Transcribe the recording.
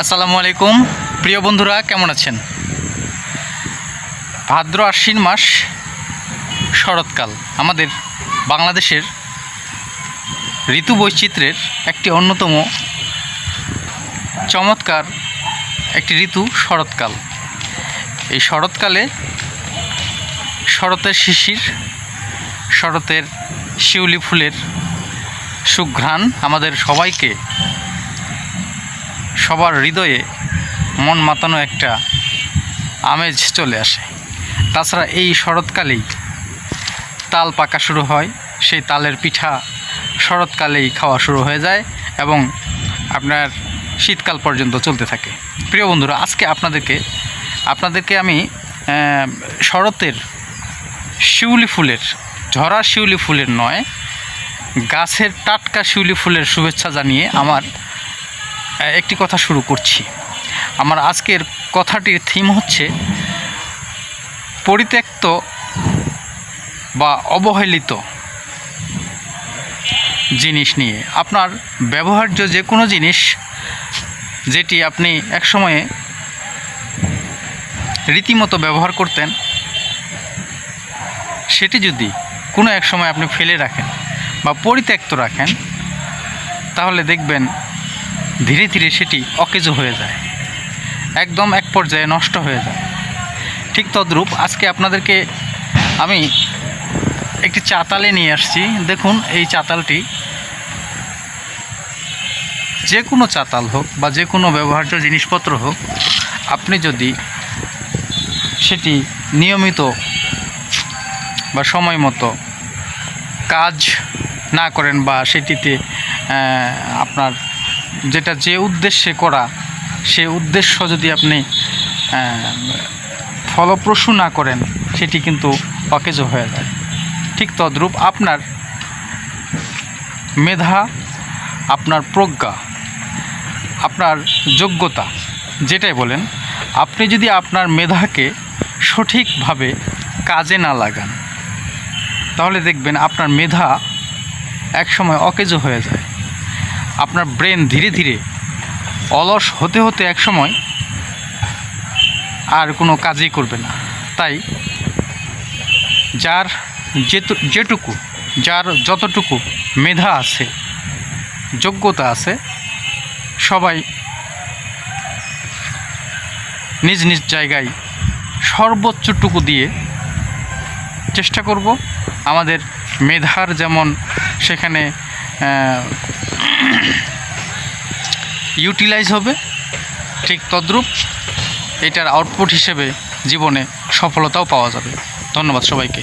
আসসালামু আলাইকুম প্রিয় বন্ধুরা, কেমন আছেন? ভাদ্র আশ্বিন মাস শরৎকাল আমাদের বাংলাদেশের ঋতু বৈচিত্র্যের একটি অন্যতম চমৎকার একটি ঋতু শরৎকাল। এই শরৎকালে শরতের শিশির, শরতের শিউলি ফুলের সুঘ্রাণ আমাদের সবাইকে, সবার হৃদয়ে মন মাতানো একটা আমেজ চলে আসে। তাছাড়া এই শরৎকালেই তাল পাকা শুরু হয়, সেই তালের পিঠা শরৎকালেই খাওয়া শুরু হয়ে যায় এবং আপনার শীতকাল পর্যন্ত চলতে থাকে। প্রিয় বন্ধুরা, আজকে আপনাদেরকে আমি শরতের শিউলি ফুলের, ঝরা শিউলি ফুলের নয়, গাছের টাটকা শিউলি ফুলের শুভেচ্ছা জানিয়ে আমার একটি কথা শুরু করছি। আমার আজকের কথাটির থিম হচ্ছে পরিত্যক্ত বা অবহেলিত জিনিস নিয়ে। আপনার ব্যবহার্য যে কোনো জিনিস, যেটি আপনি একসময়ে রীতিমতো ব্যবহার করতেন, সেটি যদি কোনো এক সময় আপনি ফেলে রাখেন বা পরিত্যক্ত রাখেন, তাহলে দেখবেন ধীরে ধীরে সেটি অকেজো হয়ে যায়, একদম এক পর্যায়ে নষ্ট হয়ে যায়। ঠিক তদ্রূপ আজকে আপনাদেরকে আমি একটি চাতালে নিয়ে আসছি। দেখুন, এই চাতালটি যে কোনো চাতাল হোক বা যে কোনো ব্যবহার্য জিনিসপত্র হোক, আপনি যদি সেটি নিয়মিত বা সময় মতো কাজ না করেন বা সেটিতে আপনার যেটা যে উদ্দেশ্যে করা, সে উদ্দেশ্য যদি আপনি ফলপ্রসূ না করেন, সেটি কিন্তু অকেজো হয়ে যায়। ঠিক তদ্রূপ আপনার মেধা, আপনার প্রজ্ঞা, আপনার যোগ্যতা, যেটাই বলেন, আপনি যদি আপনার মেধাকে সঠিকভাবে কাজে না লাগান, তাহলে দেখবেন আপনার মেধা একসময় অকেজো হয়ে যায়। আপনার ব্রেন ধীরে ধীরে অলস হতে হতে একসময় আর কোনো কাজই করবে না। তাই যার যতটুকু মেধা আছে, যোগ্যতা আছে, সবাই নিজ নিজ জায়গায় সর্বোচ্চটুকু দিয়ে চেষ্টা করব আমাদের মেধার যেমন সেখানে ইউটিলাইজ হবে, ঠিক তদ্রূপ এটার আউটপুট হিসেবে জীবনে সফলতাও পাওয়া যাবে। ধন্যবাদ সবাইকে।